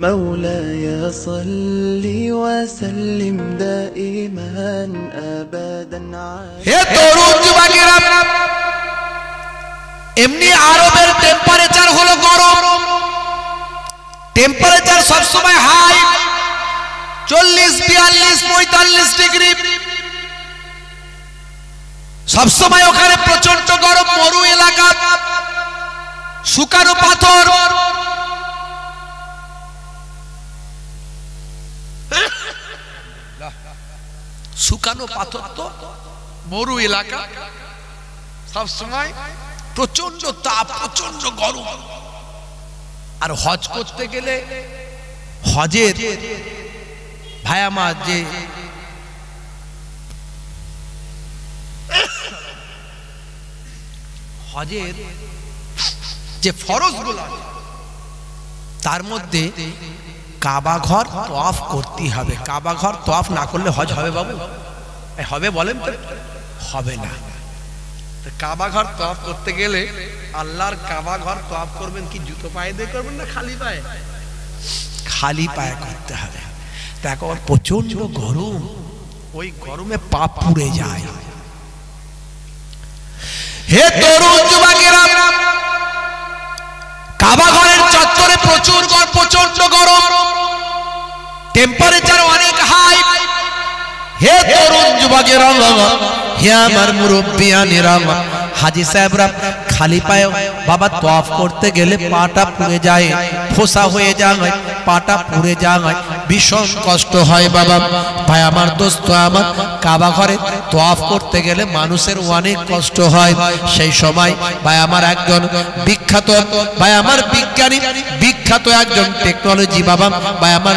مولاي صل وسلم دائما أبدا হে তরুণ যুবকেরা, এমনি আরবের টেম্পারেচার হলো গরম, টেম্পারেচার সব সময় হাই, 40, 42, 45 ডিগ্রি সব সময়। ওখানে প্রচন্ড গরম, মরু এলাকা, শুকানো পাথর। শুকানো পাথর তো মরু এলাকা, সব সময় প্রচন্ড তাপ, প্রচন্ড গরম। আর হজ করতে গেলে হজের ভাই আমার যে হজের যে ফরজগুলো তার মধ্যে কাবা ঘর তওয়াফ করতে হবে। কাবা ঘর তওয়াফ না করলে হজ হবে বাবু? হবে বলেন তো? হবে না। কাবা ঘর তওয়াফ করতে গেলে আল্লাহর কাবা ঘর তওয়াফ করবেন কি জুতো পায়ে দিয়ে করবেন না খালি পায়ে? খালি পায়ে করতে হবে। দেখো প্রচন্ড গরম, ওই গরমে পা পুড়ে যায়। হে তরুণ যুবকেরা, কাবা ঘরের চত্বরে প্রচন্ড গরম, টেম্পারেচার অনেক হাই। হে তরুণ যুবকেরা, হে আমার মুরব্বিয়ানেরা, হাজী সাহেবরা, খালি পায়ে বাবা তওয়াফ করতে গেলে পাটা পুড়ে যায়, ফোসা হয়ে যায়, পাটা পুড়ে যায়, ভীষণ কষ্ট হয় বাবা। ভাই আমার, দোস্ত আমার, কাবা ঘরে তওয়াফ করতে গেলে মানুষের অনেক কষ্ট হয়। সেই সময় ভাই আমার একজন বিখ্যাত, ভাই আমার বিজ্ঞানী, বিখ্যাত একজন টেকনোলজি বাবা, ভাই আমার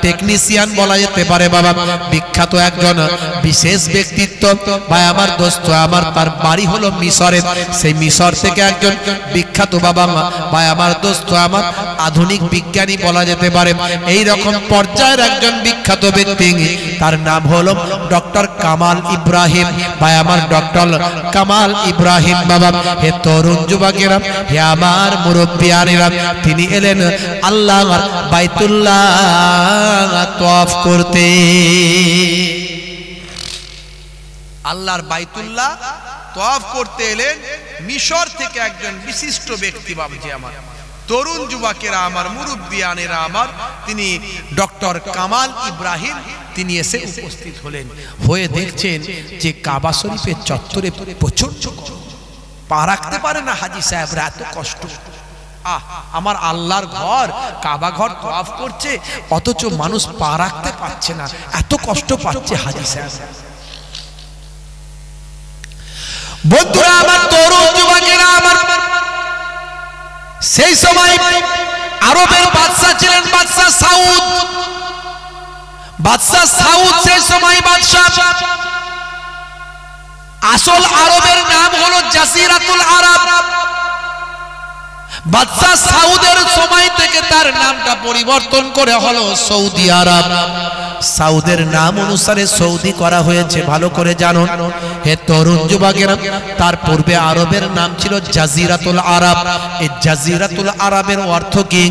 টেকনিশিয়ান বলা যেতে পারে বাবা, বিখ্যাত একজন বিশেষ ব্যক্তিত্ব ভাই আমার, দোস্ত আমার, তার বাড়ি হলো মিশরে। সেই মিশর থেকে একজন বিখ্যাত বাবা ভাই আমার, দোস্ত আমার, আধুনিক বিজ্ঞানী বলা যেতে পারে, এই রকম পর্যায়ের একজন বিখ্যাত ব্যক্তি, তার নাম হলো ডক্টর কামাল ইব্রাহিম। ভাই আমার, ডক্টর কামাল ইব্রাহিম বাবা। হে তরুণ যুবকেরা, হে আমার মুরব্বিয়ানেরা, তিনি এলেন আল্লাহর বাইতুল্লাহ তওয়াফ করতে। আল্লাহর বাইতুল্লাহ তওয়াফ করতে এলেন মিশর থেকে একজন বিশিষ্ট ব্যক্তি বাবুজি আমার, তরুণ যুবকেরা আমার, মুরব্বিয়ানেরা আমার, তিনি ডক্টর কামাল ইব্রাহিম। তিনি এসে উপস্থিত হলেন, হয়ে দেখছেন যে কাবা শরীফের চত্বরে প্রচন্ড পা রাখতে পারে না হাজী সাহেবরা, এত কষ্ট। আমার আল্লাহর ঘর, কাবা ঘর তওয়াফ করছে, অথচ মানুষ পা রাখতে পারছে না, এত কষ্ট পাচ্ছে হাজী সাহেব। বন্ধুরা আমার, তরুণ যুবকেরা আমার, সেই সময় আরবের বাদশা ছিলেন বাদশা সাউদ। বাদশা সাউদ সেই সময় বাদশা, আসল আরবের নাম হলো জাজিরাতুল আরব। বাদশা সাউদের সময় থেকে তার নামটা পরিবর্তন করে হলো সৌদি আরব। সাউদের নাম অনুসারে সৌদি করা হয়েছে, ভালো করে জানো। হে তরুণ যুবকেরা, তার পূর্বে আরবের নাম ছিল জাজিরাতুল আরব। এই জাজিরাতুল আরবের অর্থ কি?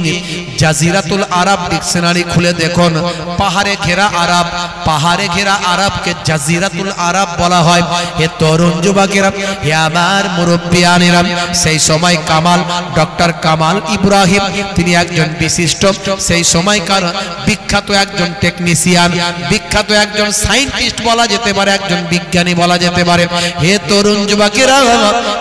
জাজিরাতুল আরব ডিকশনারি খুলে দেখুন, পাহাড়ে ঘেরা আরব, পাহাড়ে ঘেরা আরবকে জাজিরাতুল আরব বলা হয়। হে তরুণ যুবকেরা, হে আমার মুরব্বিয়ানেরা, সেই সময় কামাল, ডক্টর কামাল ইব্রাহিম, তিনি একজন বিশিষ্ট, সেই সময়কার বিখ্যাত একজন টেকনিশিয়ান, বিখ্যাত একজন সায়েন্টিস্ট বলা যেতে পারে, একজন বিজ্ঞানী বলা যেতে পারে। হে তরুণ যুবকেরা,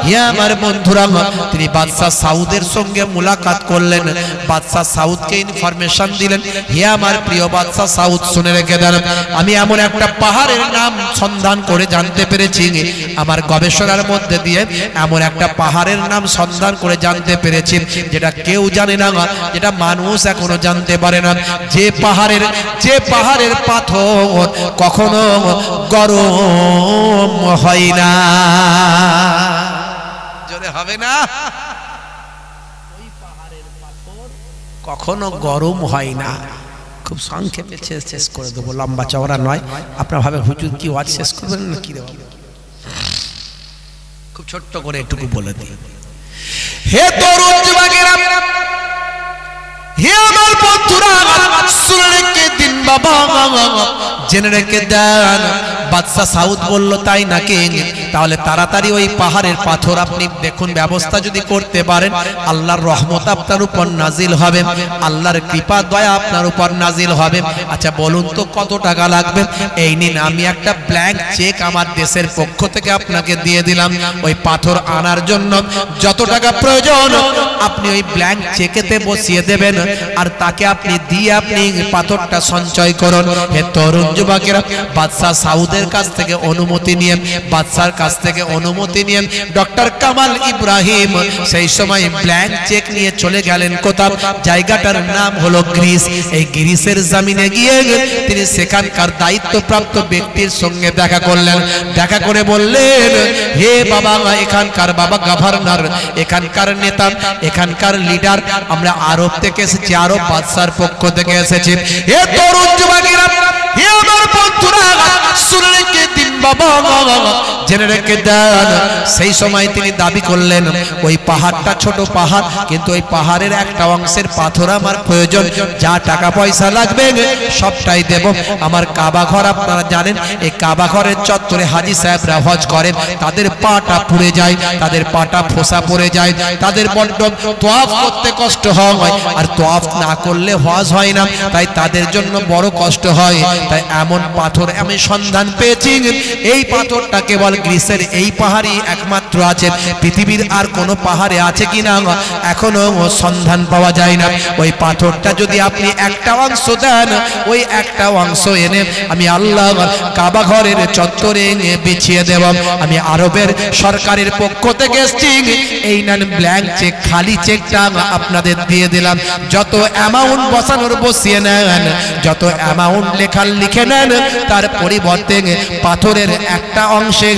হে আমার বন্ধুরা, তিনি বাদশা সাউদের সঙ্গে মুলাকাত করলেন, বাদশা সাউদকে ইনফরমেশন দিলেন। হে আমার প্রিয় বাদশা সাউদ, শুনে রেখে দেন, আমি এমন একটা পাহাড়ের নাম সন্ধান করে জানতে পেরেছি, আমার গবেষণার মধ্যে দিয়ে এমন একটা পাহাড়ের নাম সন্ধান করে জানতে পেরেছি যেটা কেউ জানে না, যেটা মানুষ এখনো জানতে পারে না। যে পাহাড়ের পাথর কখনো গরম হয় না, জোরে হবে না, ওই পাহাড়ের পাথর কখনো গরম হয় না। খুব সংক্ষেপে শেষ করে দেবো, লম্বা চওড়া নয়। আপনারা ভাবে হুজুর কি ওয়াজ শেষ করবেন না কি দেবো, খুব ছোট্ট করে একটুকু বলে দিই। হে তরুণ যুবকেরা, হে আমার বন্ধুরা, জেনে রেখে দেন। বাদশা সাউদ বলল তাই নাকি, তাহলে তাড়াতাড়ি ওই পাহাড়ের পাথর আপনি দেখুন ব্যবস্থা যদি করতে পারেন, আল্লাহর রহমত আপনার উপর নাজিল হবে, আল্লাহর কৃপা দয়া আপনার উপর নাজিল হবে। আচ্ছা বলুন তো কত টাকা লাগবে? এই নিন, আমি একটা ব্ল্যাঙ্ক চেক আমার দেশের পক্ষ থেকে আপনাকে দিয়ে দিলাম। ওই পাথর আনার জন্য যত টাকা প্রয়োজন আপনি ওই ব্ল্যাঙ্ক চেকেতে বসিয়ে দেবেন, আর তাকে আপনি দিয়ে আপনি পাথরটা সঞ্চয় করুন। হে তরুণ যুবকেরা, বাদশা সাউদের কাছ থেকে অনুমতি নিয়ে, বাদশার কাছ থেকে অনুমতি নিয়ে ডক্টর কামাল ইব্রাহিম সেই সময় ব্ল্যাঙ্ক চেক নিয়ে চলে গেলেন কোথাও, জায়গাটার নাম হলো গ্রিস। এই গ্রিসের জমিনে গিয়ে তিনি সেখানকার দায়িত্বপ্রাপ্ত ব্যক্তির সঙ্গে দেখা করলেন। দেখা করে বললেন, হে বাবা, এখানকার বাবা গভর্নর, এখানকার নেতা, এখানকার লিডার, আমরা আরব থেকে এসেছি, আরব বাদশার পক্ষ থেকে এসেছি। হে তরুণ যুবকেরা, হে আমার বন্ধুরা, শুনে রেখে দিন বাবা, জেনে রেখে দেন। সেই সময় তিনি দাবি করলেন, ওই পাহাড়টা ছোট পাহাড়, কিন্তু ওই পাহাড়ের একটা অংশের পাথর আমার প্রয়োজন, যা টাকা পয়সা লাগবে সবটাই দেব। আমার কাবা ঘর আপনারা জানেন, এই কাবা ঘরের চত্বরে হাজি সাহেবরা হজ করেন, তাদের পাটা পুড়ে যায়, তাদের পাটা ফোসা পড়ে যায়, তাদের বড্ড তোয়াফ করতে কষ্ট হয়, আর তোয়াফ না করলে হজ হয় না, তাই তাদের জন্য বড় কষ্ট হয়। তাই এমন পাথর আমি সন্ধান পেয়েছি, এই পাথরটা কেবল গ্রিসের এই পাহাড়ই একমাত্র আছে, পৃথিবীর আর কোনো পাহাড়ে আছে কিনা এখনো সন্ধান পাওয়া যায় না। ওই পাথরটা যদি আপনি একটা অংশ দেন, ওই একটা অংশ এনে আমি আল্লাহ কাবা ঘরের চত্বরে বিছিয়ে দেব। আমি আরবের সরকারের পক্ষ থেকে এসেছি, এই নেন ব্ল্যাঙ্ক চেক, খালি চেকটা আপনাদের দিয়ে দিলাম। যত অ্যামাউন্ট বসানোর বসিয়ে নেন, যত অ্যামাউন্ট লেখার লিখে নেন, তার পরিবর্তে পাথরের একটা অংশে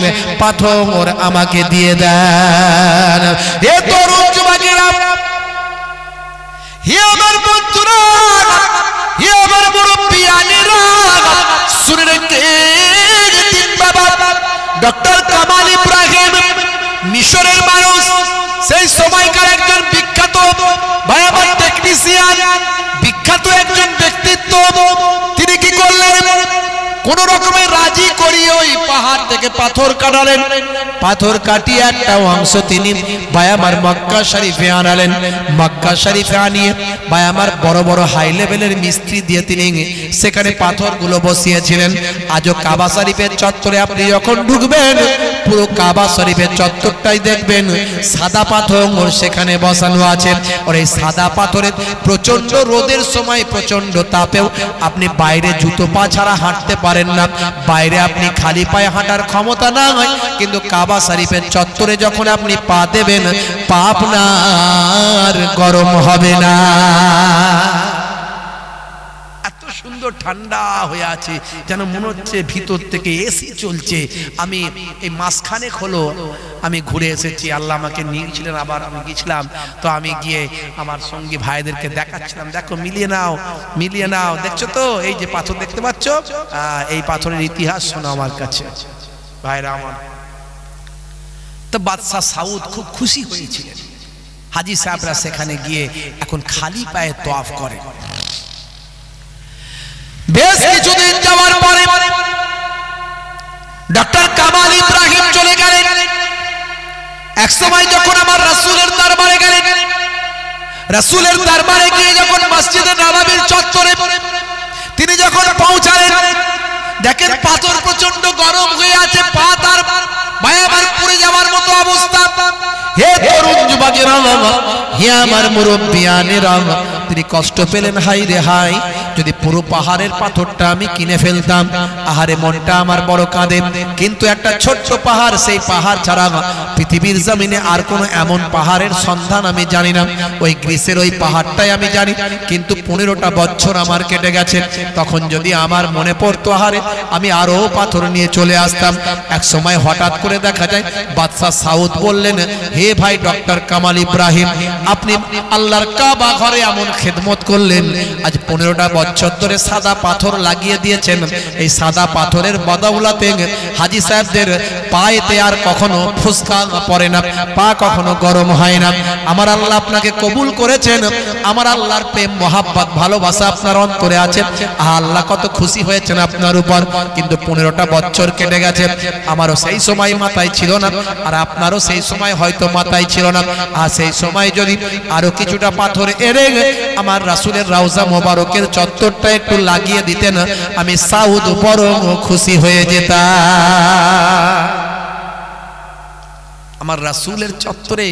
পাথর আমাকে দিয়ে দেন। এ তরুণ যুবকেরা, হে আমার বন্ধুরা, হে আমার মুরব্বিয়ানেরা, শুনে রেখে দিন বাবা, ডক্টর কামাল ইব্রাহিম মিশরের মানুষ, সেই সময়কার একজন বিখ্যাত ভাই আমার টেকনিশিয়ান, বিখ্যাত একজন ব্যক্তিত্ব। তিনি কি করলেন, কোন রকমে রাজি করিয়ে ওই পাহাড় থেকে পাথর কাটালেন। পাথর কাটিয়ে একটা অংশ তিনি ভাই আমার মক্কা শরীফে আনালেন। মক্কা শরীফে আনিয়ে ভাই আমার বড় বড় হাই লেভেলের মিস্ত্রি দিয়ে তিনি সেখানে পাথরগুলো বসিয়েছিলেন। আজও কাবা শরীফের চত্বরে আপনি যখন ঢুকবেন, পুরো কাবা শরীফের চত্বরটাই দেখবেন সাদা পাথর সেখানে বসানো আছে। আর এই সাদা পাথরের প্রচন্ড রোদের সময়, প্রচন্ড তাপেও আপনি বাইরে জুতো পা ছাড়া হাঁটতে পারেন না, বাইরে আপনি খালি পায়ে হাঁটার ক্ষমতা না হয়, কিন্তু কাবা শরীফের চত্বরে যখন আপনি পা দেবেন, পা আপনার গরম হবে না। এত সুন্দর ঠান্ডা হয়ে আছে, যেন মনে হচ্ছে ভিতর থেকে এসি চলছে। আমি এই মাসখানেক হলো আমি ঘুরে এসেছি, আল্লাহ আমাকে নিয়েছিলেন, আবার আমি গেছিলাম। তো আমি গিয়ে আমার সঙ্গী ভাইদেরকে দেখাচ্ছিলাম, দেখো মিলিয়ে নাও, মিলিয়ে নাও, দেখছো তো এই যে পাথর দেখতে পাচ্ছ, এই পাথরের ইতিহাস শোনো আমার কাছে ভাইরা আমার। তো বাদশা সাউদ খুব খুশি হয়েছিলেন। হাজি সাহেবরা সেখানে গিয়ে এখন খালি পায়ে তোয়াফ করে। বেশ কিছুদিন যাওয়ার পরে ডক্টর কামাল ইব্রাহিম চলে গেলেন। এক সময় যখন আমার রাসূলের দরবারে গেলেন, রাসূলের দরবারে গিয়ে যখন মসজিদে নববীর চত্বরে তিনি যখন পৌঁছালেন, দেখেন পাথর প্রচন্ড গরম হয়ে আছে, পা তার বায়াবার পুড়ে যাওয়ার মতো অবস্থা। হে তরুণ যুবকেরা, হে আমার মুরব্বিয়ানেরা, তিনি কষ্ট পেলেন, হাই রে হাই, যদি পুরো পাহাড়ের পাথরটা আমি কিনে ফেলতাম, আহারে মনটা আমার বড় কাঁদে। কিন্তু একটা ছোট্ট পাহাড়, সেই পাহাড় ছাড়া পৃথিবীর জমিনে আর কোনো এমন পাহাড়ের সন্ধান আমি জানি না। ওই গ্রিসের ওই পাহাড়টাই আমি জানি, কিন্তু 15টা বছর আমার কেটে গেছে। তখন যদি আমার মনে পড়তো, আহারে আমি আরো পাথর নিয়ে চলে আসতাম। এক সময় হঠাৎ করে দেখা যায় বাদশা সাউদ বললেন, হে ভাই ডক্টর কামাল ইব্রাহিম, আপনি আল্লাহর কাবা ঘরে এমন খেদমত করলেন, আজ 15টা বছর ধরে সাদা পাথর লাগিয়ে দিয়েছেন। এই সাদা পাথরের বদৌলতে হাজী সাহেবদের পায়েতে আর কখনো ফুসকা পড়ে না, পা কখনো গরম হয় না। আমার আল্লাহ আপনাকে কবুল করেছেন। আমার আল্লাহর প্রেম মহাব্বত ভালোবাসা আপনার অন্তরে আছে। আল্লাহ কত খুশি হয়েছেন আপনার উপর। কিন্তু 15টা বছর কেটে গেছে, আমারও সেই সময় মাথায় ছিল না, আর আপনারও সেই সময় হয়তো মাথায় ছিল না। আর সেই সময় যদি আরো কিছুটা পাথর এনে আমার রাসূলের রওজা মোবারকের চত্বরটা একটু লাগিয়ে দিতেন, আমি সাউদ বড় খুশি হয়ে যেতাম। আমার রাসূলের চত্বরে,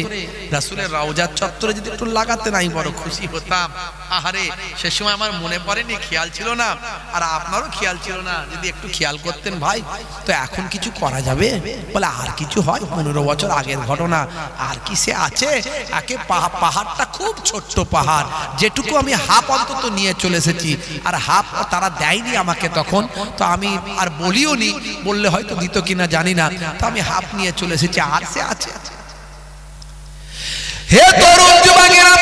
রাসূলের রওজার চত্বরে যদি একটু লাগাতেন, আমি বড় খুশি হতাম। আহারে, সে সময় আমার মনে পড়েনি, খেয়াল ছিল না, আর আপনারও খেয়াল ছিল না। যদি একটু খেয়াল করতেন ভাই, তো এখন কিছু করা যাবে? বলে আর কিছু হয়? 15 বছর আগের ঘটনা, আর কি সে আছে? একে পাহাড়টা খুব ছোট্ট পাহাড়, যেটুকু আমি হাফ অন্তত নিয়ে চলে এসেছি, আর হাফ তারা দেয়নি আমাকে তখন, তো আমি আর বলিও নি, বললে হয়তো দিত কিনা জানি না, তো আমি হাফ নিয়ে চলে এসেছি, আর সে আছে। হে তরুণ যুবকেরা,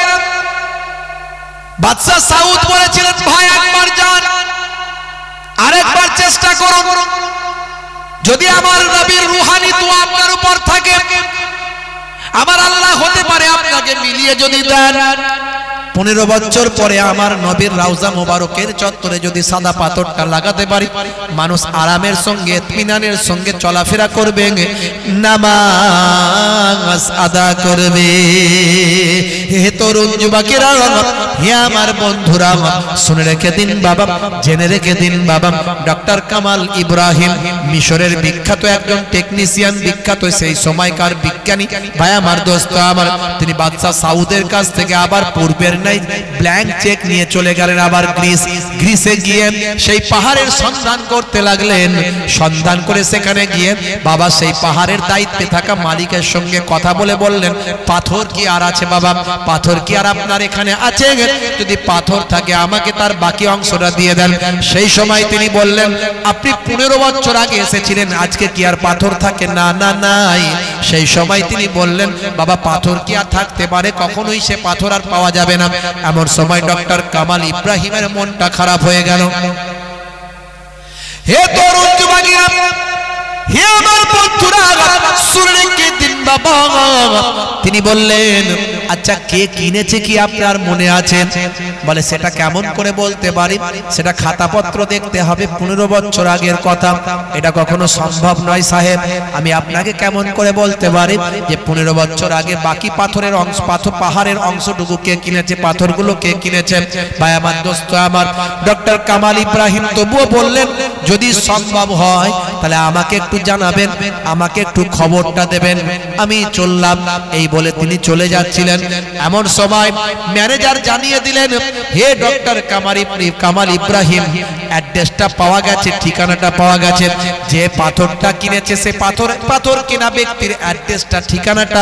বাদশা সাউদ বলেছিলেন, ভাই একবার যান, আরেকবার চেষ্টা করুন, যদি আমার নবীর রূহানি দোয়া আপনার উপর থাকে, আমার আল্লাহ হতে পারে আপনাকে মিলিয়ে যদি দেন। 15 বছর পরে আমার নবীর রওজা মোবারকের চত্বরে যদি সাদা পাথরটা লাগাতে পারি, মানুষ আরামের সঙ্গে ইত্মিনানের সঙ্গে চলাফেরা করবে, নামাজ আদা করবে। হে তরুণ যুবকেরা, হে আমার বন্ধুরা, শুনে রেখে দিন বাবা, জেনে রেখে দিন বাবা, ডক্টর কামাল ইব্রাহিম মিশরের বিখ্যাত একজন টেকনিশিয়ান, বিখ্যাত সেই সময়কার বিজ্ঞানী ভাই আমার, দোস্ত আমার, তিনি বাদশা সাউদের কাছ থেকে আবার পূর্বের ব্ল্যাঙ্ক চেক নিয়ে চলে গেলেন আবার গ্রিসে গিয়ে সেই পাহাড়ের সন্ধান করতে লাগলেন। সন্ধান করে সেখানে গিয়ে বাবা সেই পাহাড়ের দায়িত্বে থাকা মালিকের সঙ্গে কথা বলে বললেন, পাথর কি আর আছে বাবা? পাথর কি আর আপনার এখানে আছে? যদি পাথর থাকে আমাকে তার বাকি অংশটা দিয়ে দেন। সেই সময় তিনি বললেন, আপনি 15 বছর আগে এসেছিলেন, আজকে কি আর পাথর থাকে? না না নাই। সেই সময় তিনি বললেন, বাবা পাথর কি আর থাকতে পারে? কখনোই সে পাথর আর পাওয়া যাবে না। এমন সময় ডক্টর কামাল ইব্রাহিমের মনটা খারাপ হয়ে গেল। হে তরুণ যুবকেরা, হে আমার বন্ধুরা, শুনে কে দিন বাবা, তিনি বললেন, আচ্ছা কে কিনেছে কি আপনার মনে আছে? বলে সেটা কেমন করে বলতে পারি? সেটা খাতাপত্র দেখতে হবে, 15 বছর আগের কথা, এটা কখনো সম্ভব নয় সাহেব। আমি আপনাকে কেমন করে বলতে পারি যে 15 বছর আগে বাকি পাথরের অংশ, পাহাড়ের অংশটুকু কে কিনেছে, পাথরগুলো কে কিনেছে? ভাই আমার, দোস্ত আমার, ডক্টর কামাল ইব্রাহিম তবুও বললেন, যদি সম্ভব হয় তাহলে আমাকে একটু জানাবেন, আমাকে একটু খবরটা দেবেন, আমি চললাম। এই বলে তিনি চলে যাচ্ছিলেন। এমন সময় ম্যানেজার জানিয়ে দিলেন, হে ডক্টর কামাল ইব্রাহিম, অ্যাড্রেসটা পাওয়া গেছে, ঠিকানাটা পাওয়া গেছে, যে পাথরটা কিনেছে সে পাথর কিনা ব্যক্তির অ্যাড্রেসটা, ঠিকানাটা,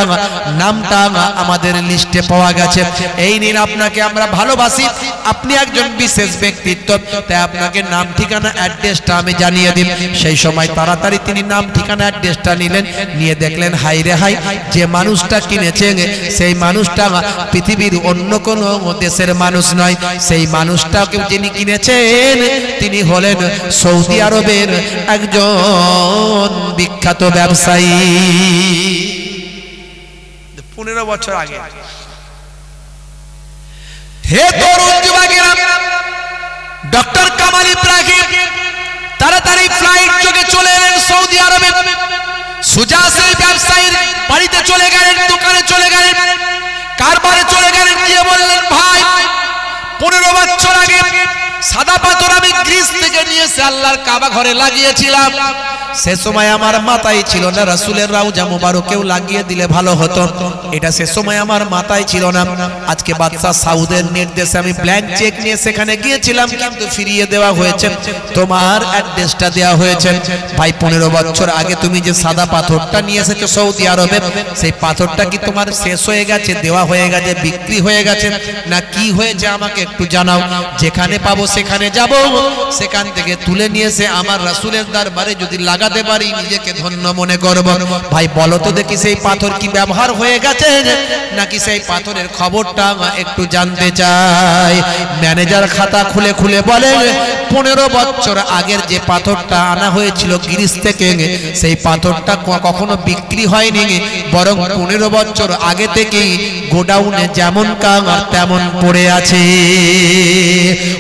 নামটা আমাদের লিস্টে পাওয়া গেছে। এই নিন, আপনাকে আমরা ভালোবাসি, আপনি একজন বিশেষ ব্যক্তিত্ব, তাই আপনাকে নাম ঠিকানা অ্যাড্রেসটা আমি জানিয়ে দিন। সেই সময় তাড়াতাড়ি তিনি নাম ঠিকানা অ্যাড্রেসটা নিলেন, নিয়ে দেখলেন হাই রে হাই, যে মানুষটা কিনেছে সেই মানুষটা পৃথিবীর অন্য কোন দেশের মানুষ নয়, সেই মানুষটাকে যিনি কিনেছেন তিনি হলেন সৌদি আরবের একজন বিখ্যাত ব্যবসায়ী। 15 বছর আগে। হে তরুণ যুবকেরা, ডক্টর কামাল ইব্রাহিম তাড়াতাড়ি ফ্লাইট যোগে চলে এলেন সৌদি আরবে। সুজা সেই ব্যবসায়ীর বাড়িতে চলে গেলেন, দোকানে চলে গেলেন, কারবারে চলে গেলেন, গিয়ে বললেন, ভাই 15 বছর আগে সাদা পাথর আমি গ্রিস থেকে নিয়ে এসে আল্লাহর কাবা ঘরে লাগিয়েছিলাম, সে সময় আমার মাথায় ছিল না, রাসূলের রওজা মোবারকেও লাগিয়ে দিলে ভালো হতো, এটা সে সময় আমার মাথায় ছিল না। আজকে বাদশা সাউদের নির্দেশে আমি ব্ল্যাঙ্ক চেক নিয়ে সেখানে গিয়েছিলাম, কিন্তু ফিরিয়ে দেওয়া হয়েছে, তোমার অ্যাড্রেসটা দেওয়া হয়েছে। ভাই 15 বছর আগে তুমি যে সাদা পাথরটা নিয়ে এসেছো সৌদি আরবে, সেই পাথরটা কি তোমার শেষ হয়ে গেছে, দেওয়া হয়ে গেছে, বিক্রি হয়ে গেছে, না কি হয়েছে আমাকে একটু জানাও। যেখানে পাবো সেখানে যাব, সেখান থেকে তুলে নিয়ে এসে আমার রাসূলের দরবারে যদি লাগাতে পারি নিজেকে ধন্য মনে করব। ভাই বলো তো দেখি সেই পাথর কি ব্যবহার হয়ে গেছে নাকি সেই পাথরের খবরটা একটু জানতে চাই। ম্যানেজার খাতা খুলে খুলে বলে 15 বছর আগের যে পাথরটা আনা হয়েছিল গ্রিস থেকে, সেই পাথরটা কখনো বিক্রি হয়নি, বরং 15 বছর আগে থেকেই গোডাউনে যেমন কাঙার তেমন পড়ে আছে।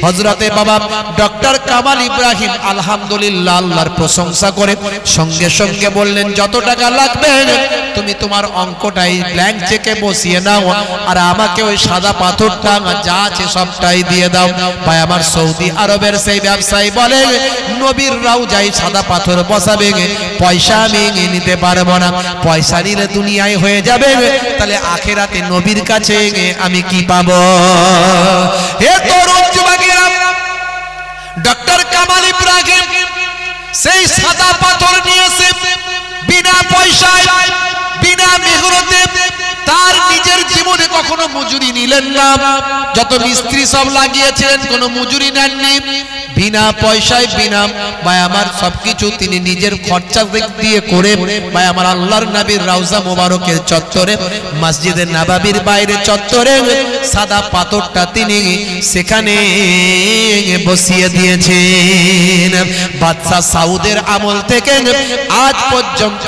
হযরতে বাবা ডক্টর কামাল ইব্রাহিম আলহামদুলিল্লাহ আল্লাহর প্রশংসা করে সঙ্গে সঙ্গে বললেন যত টাকা লাগবে তুমি তোমার অঙ্কটাই ব্ল্যাঙ্ক চেকে বসিয়ে নাও, আর আমাকে ওই সাদা পাথরটা যা আছে সবটাই দিয়ে দাও। ভাই আমার সৌদি আরবের সেই ব্যবসায়ী বলে নবীর রওজায় সাদা পাথর বসাবে, পয়সা আমি নিতে পারবো না, পয়সা নিলে দুনিয়ায় হয়ে যাবে, তাহলে আখিরাতে নবীর কাছে আমি কি পাবো? হে তরুণ যুবকেরা, ডক্টর কামাল ইব্রাহিম সেই সাদা পাথর নিয়েছে বিনা পয়সায়, বিনা মেহনতে। তার নিজের জীবনে কখনো মজুরি নিলেন না, যত মিস্ত্রি সব লাগিয়েছিলেন কোনো মজুরি নেননি, বিনা পয়সায় বিনা ভাই আমার সবকিছু তিনি নিজের খরচা দিয়ে করে ভাই আমার আল্লাহর নবীর রওজা মোবারকের চত্বরে, মসজিদে নববীর বাইরে চত্বরে সাদা পাথরটা তিনি সেখানে বসিয়ে দিয়েছেন। বাদশা সাউদের আমল থেকে আজ পর্যন্ত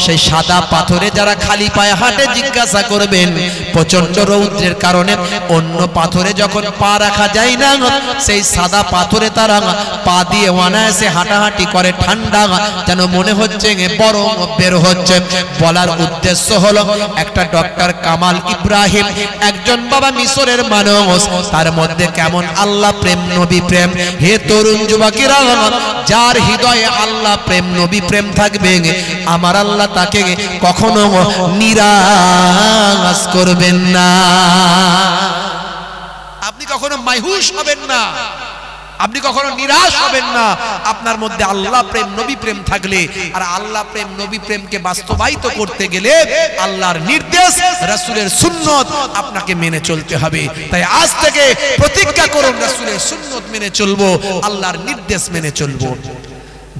সেই সাদা পাথরে যারা খালি পায়ে হাঁটে জিজ্ঞাসা করবেন, প্রচন্ড রৌদ্রের কারণে অন্য পাথরে যখন পা রাখা যায় না, সেই সাদা পাথরে তারা পা দিয়ে অনায়াসে হাঁটাহাঁটি করে, ঠান্ডা যেন মনে হচ্ছে বরং বের হচ্ছে। বলার উদ্দেশ্য হলো একটা ডক্টর কামাল ইব্রাহিম একজন বাবা মিশরের মানুষ, তার মধ্যে কেমন আল্লাহ প্রেম নবী প্রেম। হে তরুণ যুবকেরা, যার হৃদয়ে আল্লাহ প্রেম নবী প্রেম থাকবে আমার আল্লাহ তাকে কখনো নিরাশ করবেন না। আপনি কখনো মায়ুস হবেন না, আপনি কখনো নিরাশ হবেন না। আপনার মধ্যে আল্লাহ প্রেম নবী প্রেম থাকলে, আর আল্লাহ প্রেম নবী প্রেমকে বাস্তবায়িত করতে গেলে আল্লাহর নির্দেশ রাসূলের সুন্নত আপনাকে মেনে চলতে হবে। তাই আজ থেকে প্রতিজ্ঞা করুন রাসূলের সুন্নত মেনে চলবো, আল্লাহর নির্দেশ মেনে চলবো।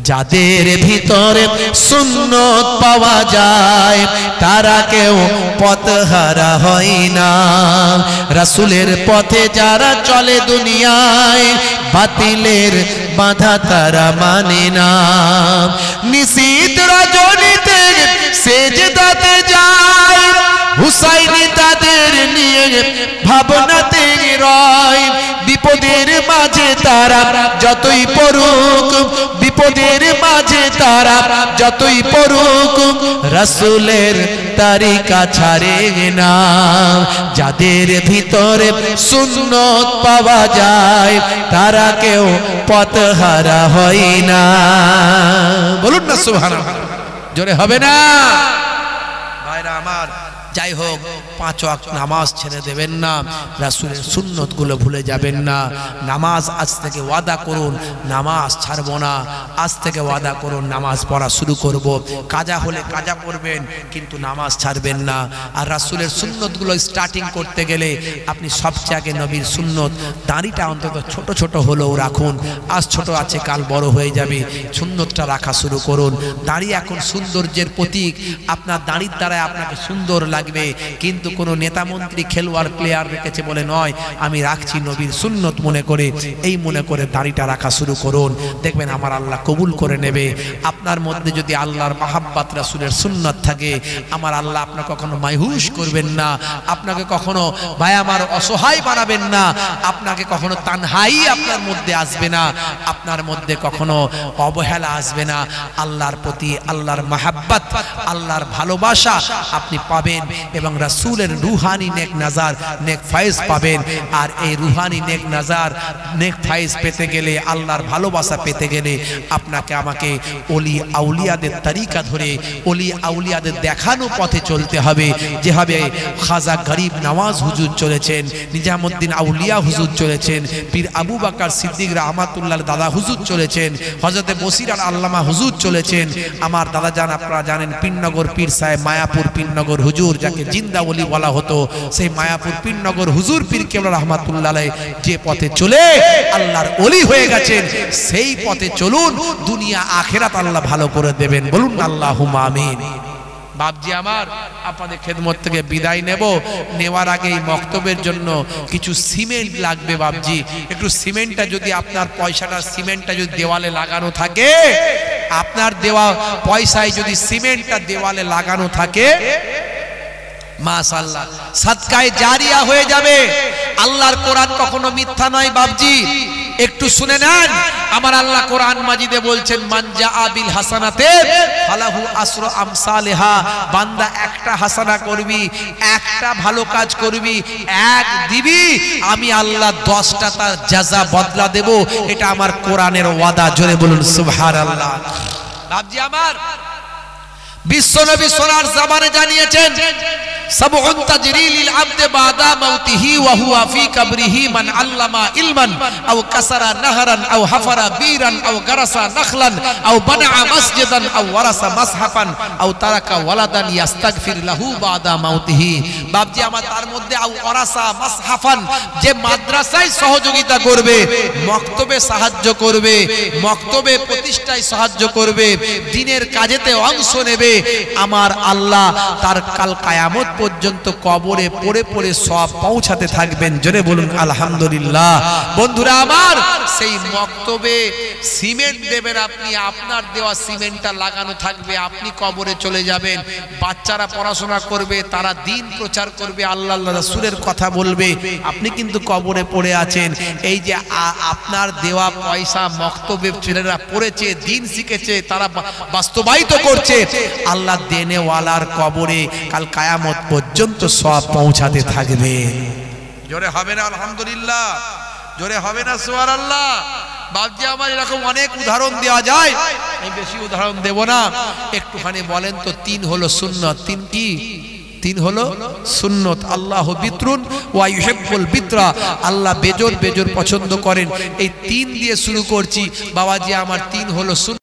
যাদের ভিতরে সুন্নত পাওয়া যায় তারা কেউ পথহারা হয় না, রাসূলের পথে যারা চলে দুনিয়ায় বাতিলের বাধা তারা মানে না। নিশীত রজনীতে সেজদাতে যায়, হুসাইনি তাদের নিয়ে ভাবনাতে রয়, বিপদের মাঝে তারা যতই পড়ুক, বিপদের মাঝে তারা যতই পড়ুক, রাসূলের তরিকা ছাড়ে না। যাদের ভিতরে সুন্নত পাওয়া যায় তারা কেউ পথহারা হয় না। বলুন না সুবহানাল্লাহ, জোরে হবে না? ভাইরা আমার, যাই হোক 5 ওয়াক্ত নামাজ ছেড়ে দেবেন না, রাসূলের সুন্নত গুলো ভুলে যাবেন না। নামাজ আজ থেকে ওয়াদা করুন নামাজ ছাড়বো না, আজ থেকে ওয়াদা করুন নামাজ পড়া শুরু করব। কাজা হলে কাজা পড়বেন কিন্তু নামাজ ছাড়বেন না। আর রাসূলের সুন্নত গুলো স্টার্টিং করতে গেলে আপনি সবচেয়ে আগে নবীর সুন্নত, দাড়িটা অন্তত ছোট ছোট হলেও রাখুন, আজ ছোট আছে কাল বড় হয়ে যাবে, সুন্নতটা রাখা শুরু করুন। দাড়ি এখন সৌন্দর্যের প্রতীক, আপনার দাড়ির দ্বারা আপনাকে সুন্দর লাগবে, কিন্তু কোন নেতা মন্ত্রী খেলোয়াড় প্লেয়ার রেখেছে বলে নয়, আমি রাখছি নবীর সুন্নত মনে করে, এই মনে করে দাড়িটা রাখা শুরু করুন, দেখবেন আমার আল্লাহ কবুল করে নেবে। আপনার মধ্যে যদি আল্লাহর মাহাব্বত রাসূলের সুন্নত থাকে, আমার আল্লাহ আপনাকে কখনো মায়ুস করবেন না, আপনাকে কখনো ভাই আমার অসহায় বানাবেন না, আপনাকে কখনো তানহাই আপনার মধ্যে আসবে না, আপনার মধ্যে কখনো অবহেলা আসবে না। আল্লাহর প্রতি আল্লাহর মাহাব্বত, আল্লাহর ভালোবাসা আপনি পাবেন এবং রাসূলের রুহানি নেক নাজার নেক ফায়েজ পাবেন। আর এই রুহানি নেক নাজার নেক ফায়েজ পেতে গেলে, আল্লাহর ভালোবাসা পেতে গেলে আপনাকে আমাকে ওলি আউলিয়াদের তরিকা ধরে ওলি আউলিয়াদের দেখানো পথে চলতে হবে। যেভাবে খাজা গরিব নওয়াজ হুজুর চলেছেন, নিজামুদ্দিন আউলিয়া হুজুর চলেছেন, পীর আবু বকর সিদ্দিক রাহমাতুল্লাহ দাদা হুজুর চলেছেন, হযরতে বসির আল আল্লামা হুজুর চলেছেন, আমার দাদা জান আপনারা জানেন পীরনগর পীর সাহেব মায়াপুর পীরনগর হুজুর, যাকে জিন্দা ওলি ওলি বলা হতো। সেই মায়াপুর পীরনগর হুজুর পীর কেবলা রাহমাতুল্লাহ আলাইহি যে পথে চলে আল্লাহর ওলি হয়ে গেছেন, সেই পথে চলুন, দুনিয়া আখিরাত আল্লাহ ভালো করে দেবেন। বলুন আল্লাহুম্মা আমিন। বাপজি আমার, আপনাদের খেদমত থেকে বিদায় নেব। নেওয়ার আগে এই মক্তবের জন্য কিছু সিমেন্ট লাগবে বাপজি। একটু সিমেন্টটা যদি আপনার পয়সাটা সিমেন্টটা যদি দেওয়ালে লাগানো থাকে, আপনার দেওয়া পয়সায় যদি সিমেন্টটা দেওয়ালে লাগানো থাকে, মাশাআল্লাহ সাদকায়ে জারিয়া হয়ে যাবে। আল্লাহর কোরআন কখনো মিথ্যা নয় বাপজি। একটু শুনে নেন, আমার আল্লাহ কোরআন মাজিদে বলছেন মান জাআ বিল হাসানাতে ফালাহু আসরু আমসালিহা। বান্দা একটা হাসানা করবি, একটা ভালো কাজ করবি, এক দিবি, আমি আল্লাহ 10টা তার জাযা বদলা দেব। এটা আমার কোরআনের ওয়াদা। জোরে বলুন সুবহানাল্লাহ। বাপজি আমার, বিশ্বনবী সোনার জামানে জানিয়েছেন সাবউন তাজরি লিল আবদি বাদা মাউতিহি ওয়া হুয়া ফি কবরিহি মান আল্লামা ইলমান আও কাসারা নাহরান আও হাফারা বীরান আও গারাসা নাখলান আও বানা মসজিদান আও ওয়ারাসা মাসহাফান আও তারাকা ওয়ালাদান ইস্তাগফির লাহু বাদা মাউতিহি। বাপজি আমার, তার মধ্যে আও ওয়ারাসা মাসহাফান, যে মাদ্রাসায় সহযোগিতা করবে, মক্তবে সাহায্য করবে, মক্তবে প্রতিষ্ঠায় সাহায্য করবে, দ্বীনের কাজেতে অংশ নেবে, আমার আল্লাহ তার কাল কিয়ামত পর্যন্ত কবরে পড়ে পড়ে সব পৌঁছাতে থাকবেন। জোরে বলুন আলহামদুলিল্লাহ। বন্ধুরা আমার, সেই মক্তবে সিমেন্ট দেবেন আপনি, আপনার দেওয়া সিমেন্টটা লাগানো থাকবে, আপনি কবরে চলে যাবেন। বাচ্চারা পড়াশোনা করবে, তারা দ্বীন প্রচার করবে, আল্লাহ রাসূলের কথা বলবে, আপনি কিন্তু কবরে পড়ে আছেন। এই যে আপনার দেওয়া পয়সা মক্তবে ছেলেরা পড়েছে, দ্বীন শিখেছে, তারা বাস্তবায়িত করছে, আল্লাহ দেনেওয়ালার কবরে কাল কিয়ামত পর্যন্ত সব পৌঁছাতে থাকবে। জোরে হবে না আলহামদুলিল্লাহ? জোরে হবে না সুবহানাল্লাহ? বাপজি আমার, এরকম অনেক উদাহরণ দেওয়া যায়, আমি বেশি উদাহরণ দেব না। একটুখানি বলেন তো, 3 হলো সুন্নাত। 3 কি? 3 হলো সুন্নত। আল্লাহ বিতরুন ওয়া ইউহিব্বুল বিতরা, আল্লাহ বেজোর বেজোর পছন্দ করেন। এই 3 দিয়ে শুরু করছি বাবাজি আমার। 3 হলো সুন্নত।